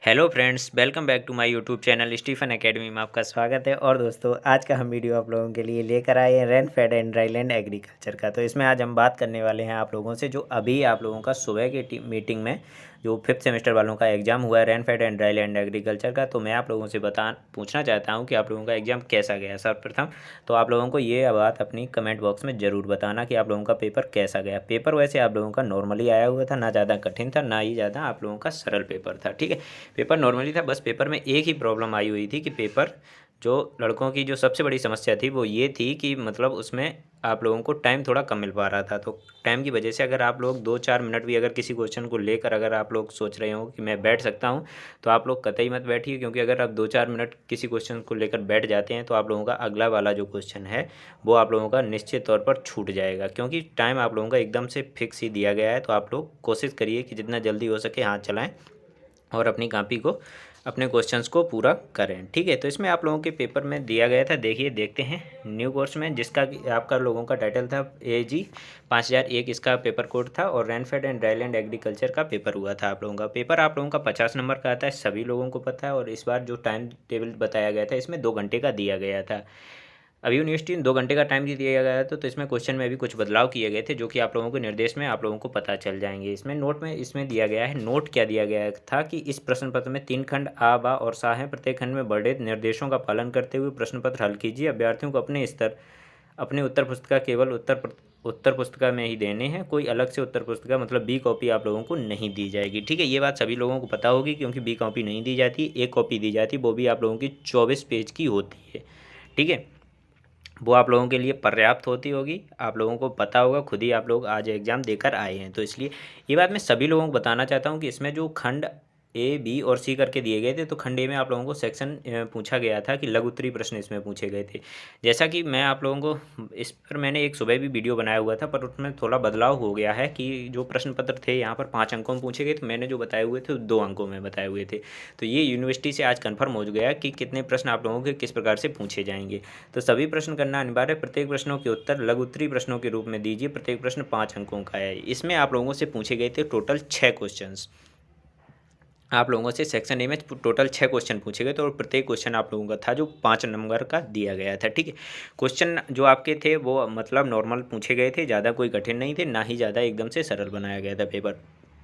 Hello friends, welcome back to my YouTube channel Stephen academy में आपका स्वागत है। और दोस्तों, आज का हम वीडियो आप लोगों के लिए लेकर आए हैं रेनफेड एंड ड्राईलैंड एग्रीकल्चर का। तो इसमें आज हम बात करने वाले हैं आप लोगों से जो अभी आप लोगों का सुबह की मीटिंग में जो 5th सेमेस्टर वालों का एग्ज़ाम हुआ है रेनफेड एंड ड्राईलैंड एग्रीकल्चर का। तो मैं आप लोगों से पूछना चाहता हूँ कि आप लोगों का एग्ज़ाम कैसा गया। सर्वप्रथम तो आप लोगों को ये बात अपनी कमेंट बॉक्स में ज़रूर बताना कि आप लोगों का पेपर कैसा गया। पेपर वैसे आप लोगों का नॉर्मली आया हुआ था, ना ज़्यादा कठिन था ना ही ज़्यादा आप लोगों का सरल पेपर था। ठीक है, पेपर नॉर्मली था। बस पेपर में एक ही प्रॉब्लम आई हुई थी कि पेपर जो लड़कों की जो सबसे बड़ी समस्या थी वो ये थी कि मतलब उसमें आप लोगों को टाइम थोड़ा कम मिल पा रहा था। तो टाइम की वजह से अगर आप लोग 2-4 मिनट भी अगर किसी क्वेश्चन को लेकर अगर आप लोग सोच रहे हो कि मैं बैठ सकता हूं, तो आप लोग कतई मत बैठिए, क्योंकि अगर आप 2-4 मिनट किसी क्वेश्चन को लेकर बैठ जाते हैं तो आप लोगों का अगला वाला जो क्वेश्चन है वो आप लोगों का निश्चित तौर पर छूट जाएगा, क्योंकि टाइम आप लोगों का एकदम से फिक्स ही दिया गया है। तो आप लोग कोशिश करिए कि जितना जल्दी हो सके हाथ चलाएँ और अपनी कॉपी को अपने क्वेश्चंस को पूरा करें। ठीक है, तो इसमें आप लोगों के पेपर में दिया गया था, देखिए देखते हैं न्यू कोर्स में, जिसका कि आपका लोगों का टाइटल था AG 5001, इसका पेपर कोड था। और रेनफेड एंड ड्राईलैंड एग्रीकल्चर का पेपर हुआ था। आप लोगों का पेपर आप लोगों का 50 नंबर का आता है, सभी लोगों को पता है। और इस बार जो टाइम टेबल बताया गया था इसमें 2 घंटे का दिया गया था। अभी यूनिवर्सिटी ने 2 घंटे का टाइम दिया गया था। तो इसमें क्वेश्चन में भी कुछ बदलाव किए गए थे, जो कि आप लोगों को निर्देश में आप लोगों को पता चल जाएंगे। इसमें नोट में इसमें दिया गया है, नोट क्या दिया गया था कि इस प्रश्न पत्र में 3 खंड आ, बा और सा हैं। प्रत्येक खंड में वर्णित निर्देशों का पालन करते हुए प्रश्न पत्र हल कीजिए। अभ्यर्थियों को अपने उत्तर पुस्तिका केवल उत्तर पुस्तिका में ही देने हैं। कोई अलग से उत्तर पुस्तिका मतलब बी कॉपी आप लोगों को नहीं दी जाएगी। ठीक है, ये बात सभी लोगों को पता होगी, क्योंकि बी कॉपी नहीं दी जाती, एक कॉपी दी जाती, वो भी आप लोगों की 24 पेज की होती है। ठीक है, वो आप लोगों के लिए पर्याप्त होती होगी, आप लोगों को पता होगा, खुद ही आप लोग आज एग्ज़ाम देकर आए हैं। तो इसलिए ये बात मैं सभी लोगों को बताना चाहता हूँ कि इसमें जो खंड A, B और C करके दिए गए थे, तो खंड ए में आप लोगों को सेक्शन पूछा गया था कि लघु उत्तरीय प्रश्न इसमें पूछे गए थे। जैसा कि मैं आप लोगों को इस पर मैंने एक सुबह भी वीडियो बनाया हुआ था, पर उसमें थोड़ा बदलाव हो गया है कि जो प्रश्न पत्र थे यहाँ पर 5 अंकों में पूछे गए, तो मैंने जो बताए हुए थे 2 अंकों में बताए हुए थे। तो ये यूनिवर्सिटी से आज कन्फर्म हो गया कि कितने प्रश्न आप लोगों के किस प्रकार से पूछे जाएंगे। तो सभी प्रश्न करना अनिवार्य। प्रत्येक प्रश्नों के उत्तर लघु उत्तरीय प्रश्नों के रूप में दीजिए। प्रत्येक प्रश्न 5 अंकों का है। इसमें आप लोगों से पूछे गए थे टोटल 6 क्वेश्चंस। आप लोगों से सेक्शन ए में टोटल 6 क्वेश्चन पूछे गए थे, और प्रत्येक क्वेश्चन आप लोगों का था जो 5 नंबर का दिया गया था। ठीक है, क्वेश्चन जो आपके थे वो मतलब नॉर्मल पूछे गए थे, ज़्यादा कोई कठिन नहीं थे, ना ही ज़्यादा एकदम से सरल बनाया गया था।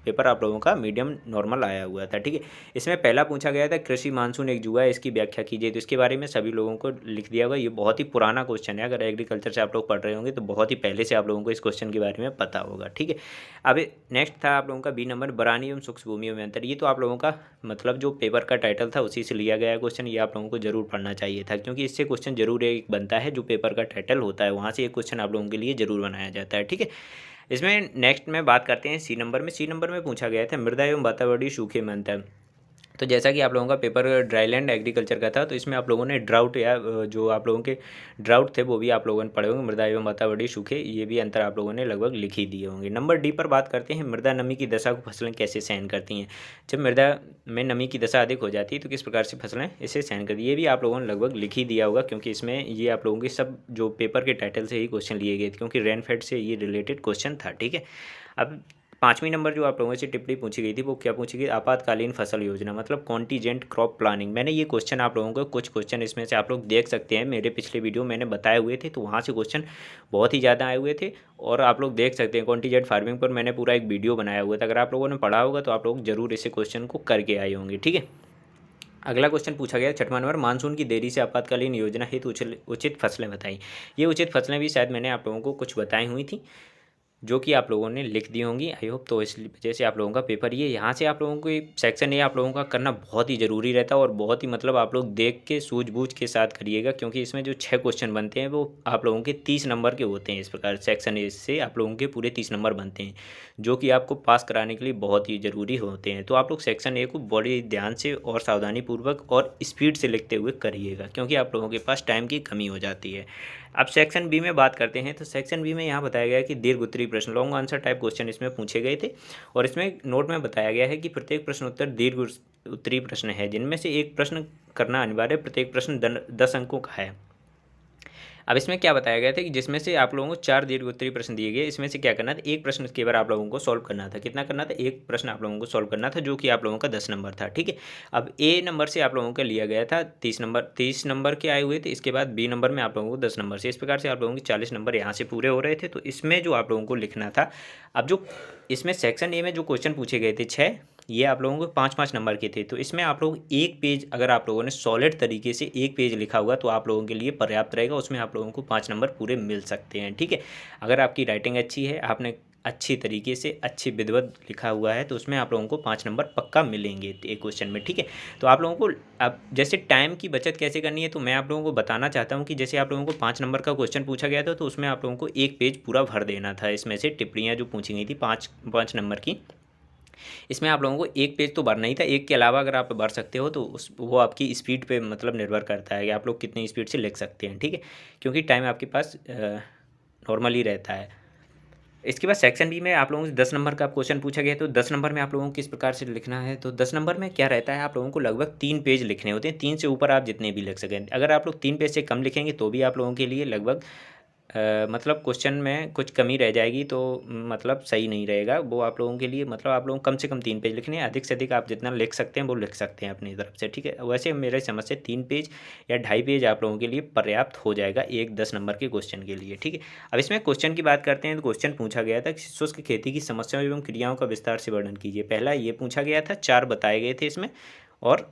पेपर आप लोगों का मीडियम नॉर्मल आया हुआ था। ठीक है, इसमें पहला पूछा गया था कृषि मानसून एक जुआ है, इसकी व्याख्या कीजिए। तो इसके बारे में सभी लोगों को लिख दिया होगा। ये बहुत ही पुराना क्वेश्चन है, अगर एग्रीकल्चर से आप लोग पढ़ रहे होंगे तो बहुत ही पहले से आप लोगों को इस क्वेश्चन के बारे में पता होगा। ठीक है, अब नेक्स्ट था आप लोगों का बी नंबर, बरानी एवं सूक्ष्म भूमियों में अंतर। ये तो आप लोगों का मतलब जो पेपर का टाइटल था उसी से लिया गया क्वेश्चन। ये आप लोगों को जरूर पढ़ना चाहिए था, क्योंकि इससे क्वेश्चन जरूर एक बनता है, जो पेपर का टाइटल होता है वहाँ से एक क्वेश्चन आप लोगों के लिए जरूर बनाया जाता है। ठीक है, इसमें नेक्स्ट में बात करते हैं सी नंबर में पूछा गया था मृदा एवं वातावरणीय सूखे में अंतर। तो जैसा कि आप लोगों का पेपर ड्राईलैंड एग्रीकल्चर का था, तो इसमें आप लोगों ने ड्राउट या जो आप लोगों के ड्राउट थे वो भी आप लोगों ने पढ़े होंगे। मृदा एवं वातावरणीय सूखे, ये भी अंतर आप लोगों ने लगभग लिख ही दिए होंगे। नंबर डी पर बात करते हैं, मृदा नमी की दशा को फसलें कैसे सहन करती हैं। जब मृदा में नमी की दशा अधिक हो जाती है तो किस प्रकार से फसलें इसे सहन करती है। ये भी आप लोगों ने लगभग लिख ही दिया होगा, क्योंकि इसमें ये आप लोगों के सब जो पेपर के टाइटल से ही क्वेश्चन लिए गए थे, क्योंकि रेनफेड से ये रिलेटेड क्वेश्चन था। ठीक है, अब 5वीं नंबर जो आप लोगों से टिप्पणी पूछी गई थी वो क्या पूछी गई, आपातकालीन फसल योजना मतलब कॉन्टीजेंट क्रॉप प्लानिंग। मैंने ये क्वेश्चन आप लोगों को कुछ क्वेश्चन इसमें से आप लोग देख सकते हैं, मेरे पिछले वीडियो मैंने बताए हुए थे, तो वहाँ से क्वेश्चन बहुत ही ज़्यादा आए हुए थे। और आप लोग देख सकते हैं कॉन्टीजेंट फार्मिंग पर मैंने पूरा एक वीडियो बनाया हुआ था। अगर आप लोगों ने पढ़ा होगा तो आप लोग जरूर इसे क्वेश्चन को करके आए होंगे। ठीक है, अगला क्वेश्चन पूछा गया 6वां नंबर, मानसून की देरी से आपातकालीन योजना हेतु उचित फसलें बताई। ये उचित फसलें भी शायद मैंने आप लोगों को कुछ बताई हुई थी, जो कि आप लोगों ने लिख दी होंगी आई होप। तो इस वजह से आप लोगों का पेपर ये यहाँ से आप लोगों को सेक्शन ए आप लोगों का करना बहुत ही ज़रूरी रहता है, और बहुत ही मतलब आप लोग देख के सूझबूझ के साथ करिएगा, क्योंकि इसमें जो 6 क्वेश्चन बनते हैं वो आप लोगों के 30 नंबर के होते हैं। इस प्रकार सेक्शन ए से आप लोगों के पूरे 30 नंबर बनते हैं, जो कि आपको पास कराने के लिए बहुत ही ज़रूरी होते हैं। तो आप लोग सेक्शन ए को बड़ी ध्यान से और सावधानीपूर्वक और स्पीड से लिखते हुए करिएगा, क्योंकि आप लोगों के पास टाइम की कमी हो जाती है। अब सेक्शन बी में बात करते हैं, तो सेक्शन बी में यहाँ बताया गया है कि दीर्घ उत्तरीय प्रश्न लॉन्ग आंसर टाइप क्वेश्चन इसमें पूछे गए थे। और इसमें नोट में बताया गया है कि प्रत्येक प्रश्न उत्तर दीर्घ उत्तरीय प्रश्न है, जिनमें से एक प्रश्न करना अनिवार्य। प्रत्येक प्रश्न 10 अंकों का है। अब इसमें क्या बताया गया था कि जिसमें से आप लोगों को 4 दीर्घ-उत्तरीय प्रश्न दिए गए, इसमें से क्या करना था, एक प्रश्न केवल आप लोगों को सॉल्व करना था। कितना करना था? एक प्रश्न आप लोगों को सॉल्व करना था, जो कि आप लोगों का 10 नंबर था, ठीक है। अब ए नंबर से आप लोगों का लिया गया था 30 नंबर के आए हुए थे, इसके बाद बी नंबर में आप लोगों को 10 नंबर से, इस प्रकार से आप लोगों के 40 नंबर यहाँ से पूरे हो रहे थे। तो इसमें जो आप लोगों को लिखना था, अब जो इसमें सेक्शन ए में जो क्वेश्चन पूछे गए थे 6, ये आप लोगों को 5-5 नंबर के थे। तो इसमें आप लोग एक पेज, अगर आप लोगों ने सॉलिड तरीके से एक पेज लिखा हुआ तो आप लोगों के लिए पर्याप्त रहेगा, उसमें आप लोगों को 5 नंबर पूरे मिल सकते हैं, ठीक है। अगर आपकी राइटिंग अच्छी है, आपने अच्छी तरीके से अच्छी विधिवत लिखा हुआ है, तो उसमें आप लोगों को 5 नंबर पक्का मिलेंगे एक क्वेश्चन में, ठीक है। तो आप लोगों को अब जैसे टाइम की बचत कैसे करनी है, तो मैं आप लोगों को बताना चाहता हूँ कि जैसे आप लोगों को 5 नंबर का क्वेश्चन पूछा गया था, तो उसमें आप लोगों को एक पेज पूरा भर देना था। इसमें से टिप्पणियाँ जो पूछी गई थी 5 नंबर की, इसमें आप लोगों को एक पेज तो भरना ही था। एक के अलावा अगर आप भर सकते हो तो वो आपकी स्पीड पे मतलब निर्भर करता है कि आप लोग कितनी स्पीड से लिख सकते हैं, ठीक है, क्योंकि टाइम आपके पास नॉर्मल ही रहता है। इसके बाद सेक्शन बी में आप लोगों से 10 नंबर का क्वेश्चन पूछा गया, तो 10 नंबर में आप लोगों को किस प्रकार से लिखना है। तो 10 नंबर में क्या रहता है, आप लोगों को लगभग 3 पेज लिखने होते हैं, 3 से ऊपर आप जितने भी लिख सकें। अगर आप लोग 3 पेज से कम लिखेंगे तो भी आप लोगों के लिए लगभग मतलब क्वेश्चन में कुछ कमी रह जाएगी, तो मतलब सही नहीं रहेगा वो आप लोगों के लिए। मतलब आप लोगों को कम से कम 3 पेज लिखने हैं, अधिक से अधिक आप जितना लिख सकते हैं वो लिख सकते हैं अपनी तरफ से, ठीक है। वैसे मेरे समझ से 3 पेज या 2.5 पेज आप लोगों के लिए पर्याप्त हो जाएगा एक 10 नंबर के क्वेश्चन के लिए, ठीक है। अब इसमें क्वेश्चन की बात करते हैं, तो क्वेश्चन पूछा गया था कि शुष्क खेती की समस्याओं एवं क्रियाओं का विस्तार से वर्णन कीजिए। पहला ये पूछा गया था, 4 बताए गए थे इसमें, और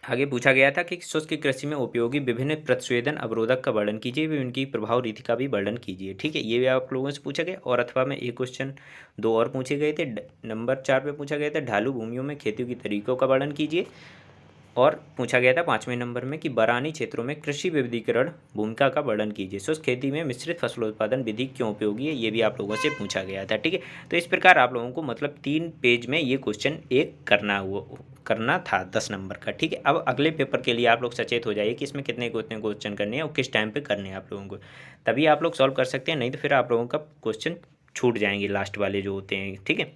आगे पूछा गया था कि शुष्क कृषि में उपयोगी विभिन्न प्रतिस्वेदन अवरोधक का वर्णन कीजिए, वे उनकी प्रभाव रीति का भी वर्णन कीजिए, ठीक है। ये भी आप लोगों से पूछा गया। और अथवा में एक क्वेश्चन 2 और पूछे गए थे। नंबर 4 पे पूछा गया था ढालू भूमियों में खेती के तरीकों का वर्णन कीजिए, और पूछा गया था 5वें नंबर में कि बरानी क्षेत्रों में कृषि विविधीकरण भूमिका का वर्णन कीजिए। शुष्क खेती में मिश्रित फसलोत्पादन विधि क्यों उपयोगी है, ये भी आप लोगों से पूछा गया था, ठीक है। तो इस प्रकार आप लोगों को मतलब 3 पेज में ये क्वेश्चन एक करना था 10 नंबर का, ठीक है। अब अगले पेपर के लिए आप लोग सचेत हो जाइए कि इसमें कितने क्वेश्चन करने हैं और किस टाइम पे करने हैं आप लोगों को, तभी आप लोग सॉल्व कर सकते हैं, नहीं तो फिर आप लोगों का क्वेश्चन छूट जाएंगे लास्ट वाले जो होते हैं, ठीक है।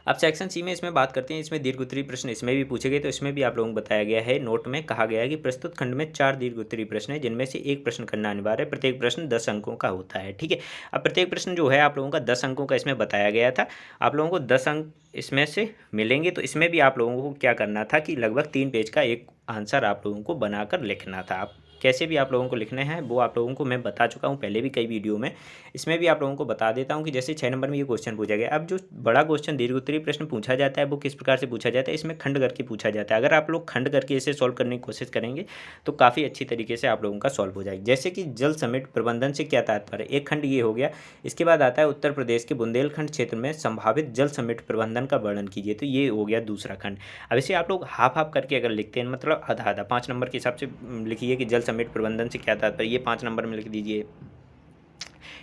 अब सेक्शन सी में इसमें बात करते हैं, इसमें दीर्घ उत्तरीय प्रश्न इसमें भी पूछे गए, तो इसमें भी आप लोगों को बताया गया है, नोट में कहा गया है कि प्रस्तुत खंड में 4 दीर्घ उत्तरीय प्रश्न है, जिनमें से एक प्रश्न करना अनिवार्य है। प्रत्येक प्रश्न 10 अंकों का होता है, ठीक है। अब प्रत्येक प्रश्न जो है आप लोगों का 10 अंकों का इसमें बताया गया था। आप लोगों को 10 अंक इसमें से मिलेंगे, तो इसमें भी आप लोगों को क्या करना था कि लगभग 3 पेज का एक आंसर आप लोगों को बनाकर लिखना था। आप कैसे भी आप लोगों को लिखने हैं वो आप लोगों को मैं बता चुका हूँ पहले भी कई वीडियो में। इसमें भी आप लोगों को बता देता हूँ कि जैसे 6 नंबर में ये क्वेश्चन पूछा गया। अब जो बड़ा क्वेश्चन दीर्घ उत्तरीय प्रश्न पूछा जाता है वो किस प्रकार से पूछा जाता है, इसमें खंड करके पूछा जाता है। अगर आप लोग खंड करके इसे सॉल्व करने की कोशिश करेंगे तो काफ़ी अच्छी तरीके से आप लोगों का सॉल्व हो जाएगा। जैसे कि जल समेट प्रबंधन से क्या तात्पर्य, एक खंड ये हो गया। इसके बाद आता है उत्तर प्रदेश के बुंदेलखंड क्षेत्र में संभावित जल समेट प्रबंधन का वर्णन कीजिए, तो ये हो गया दूसरा खंड। अब इसे आप लोग हाफ हाफ करके अगर लिखते हैं, मतलब आधा आधा 5 नंबर के हिसाब से लिखिए कि जल समेट प्रबंधन से क्या तात्पर्य, ये 5 नंबर में लिख दीजिए।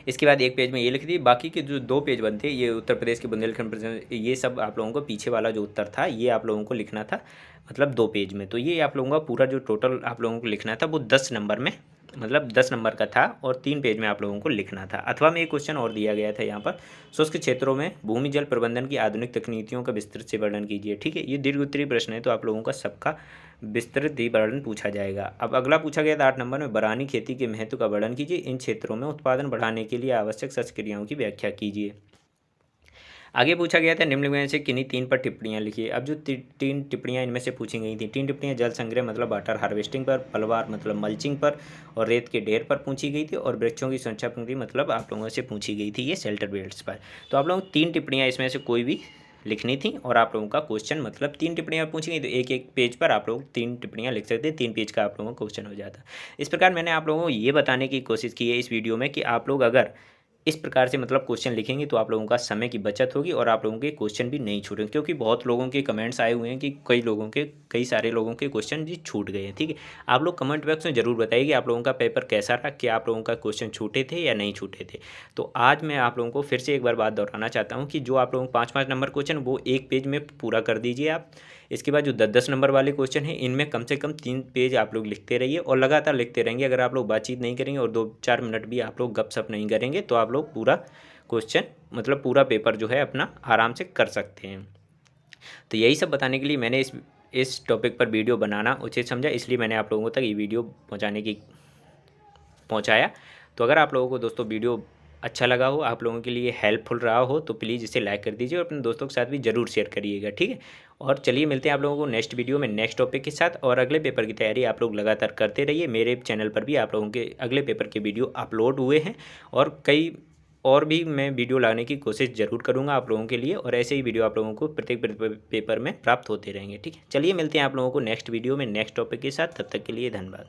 इसके बाद एक पेज में ये लिख दिए, बाकी के जो 2 पेज बनते हैं, ये उत्तर प्रदेश के बुंदेलखंड प्रदेश, ये सब आप लोगों को पीछे वाला जो उत्तर था ये आप लोगों को लिखना था, मतलब 2 पेज में। तो ये आप लोगों का पूरा जो टोटल आप लोगों को लिखना था वो 10 नंबर में, मतलब 10 नंबर का था, और 3 पेज में आप लोगों को लिखना था। अथवा में एक क्वेश्चन और दिया गया था यहाँ पर, शुष्क क्षेत्रों में भूमि जल प्रबंधन की आधुनिक तकनीकियों का विस्तृत से वर्णन कीजिए, ठीक है। ये दीर्घ उत्तरीय प्रश्न है, तो आप लोगों का सबका विस्तृत ही वर्णन पूछा जाएगा। अब अगला पूछा गया था 8 नंबर में, बरानी खेती के महत्व का वर्णन कीजिए, इन क्षेत्रों में उत्पादन बढ़ाने के लिए आवश्यक सच क्रियाओं की व्याख्या कीजिए। आगे पूछा गया था निम्न में से किन्हीं 3 पर टिप्पणियाँ लिखिए। अब जो 3 टिप्पणियाँ इनमें से पूछी गई थी, 3 टिप्पणियाँ जल संग्रह मतलब वाटर हार्वेस्टिंग पर, पलवार मतलब मल्चिंग पर, और रेत के ढेर पर पूछी गई थी, और वृक्षों की संख्या पंक्ति मतलब आप लोगों से पूछी गई थी ये शेल्टर बेल्ट्स पर। तो आप लोग 3 टिप्पणियाँ इसमें से कोई भी लिखनी थी, और आप लोगों का क्वेश्चन मतलब 3 टिप्पणियाँ पूछी गई, तो एक एक पेज पर आप लोग 3 टिप्पणियाँ लिख सकते हैं, 3 पेज का आप लोगों का क्वेश्चन हो जाता। इस प्रकार मैंने आप लोगों को ये बताने की कोशिश की है इस वीडियो में कि आप लोग अगर इस प्रकार से मतलब क्वेश्चन लिखेंगे तो आप लोगों का समय की बचत होगी, और आप लोगों के क्वेश्चन भी नहीं छूटेंगे, क्योंकि बहुत लोगों के कमेंट्स आए हुए हैं कि कई सारे लोगों के क्वेश्चन जी छूट गए हैं, ठीक है। आप लोग कमेंट बॉक्स में ज़रूर बताइए कि आप लोगों का पेपर कैसा रहा, क्या आप लोगों का क्वेश्चन छूटे थे या नहीं छूटे थे। तो आज मैं आप लोगों को फिर से एक बार बात दोहराना चाहता हूँ कि जो आप लोगों को 5-5 नंबर क्वेश्चन वो एक पेज में पूरा कर दीजिए आप। इसके बाद जो 10-10 नंबर वाले क्वेश्चन हैं इनमें कम से कम 3 पेज आप लोग लिखते रहिए, और लगातार लिखते रहेंगे। अगर आप लोग बातचीत नहीं करेंगे और 2-4 मिनट भी आप लोग गपशप नहीं करेंगे तो आप लोग पूरा क्वेश्चन मतलब पूरा पेपर जो है अपना आराम से कर सकते हैं। तो यही सब बताने के लिए मैंने इस टॉपिक पर वीडियो बनाना उचित समझा, इसलिए मैंने आप लोगों तक ये वीडियो पहुंचाने की पहुँचाया। तो अगर आप लोगों को दोस्तों वीडियो अच्छा लगा हो, आप लोगों के लिए हेल्पफुल रहा हो, तो प्लीज़ इसे लाइक कर दीजिए और अपने दोस्तों के साथ भी ज़रूर शेयर करिएगा, ठीक है। और चलिए मिलते हैं आप लोगों को नेक्स्ट वीडियो में नेक्स्ट टॉपिक के साथ। और अगले पेपर की तैयारी आप लोग लगातार करते रहिए। मेरे चैनल पर भी आप लोगों के अगले पेपर के वीडियो अपलोड हुए हैं और कई और भी मैं वीडियो लाने की कोशिश ज़रूर करूँगा आप लोगों के लिए, और ऐसे ही वीडियो आप लोगों को प्रत्येक पेपर में प्राप्त होते रहेंगे, ठीक है। चलिए मिलते हैं आप लोगों को नेक्स्ट वीडियो में नेक्स्ट टॉपिक के साथ। तब तक के लिए धन्यवाद।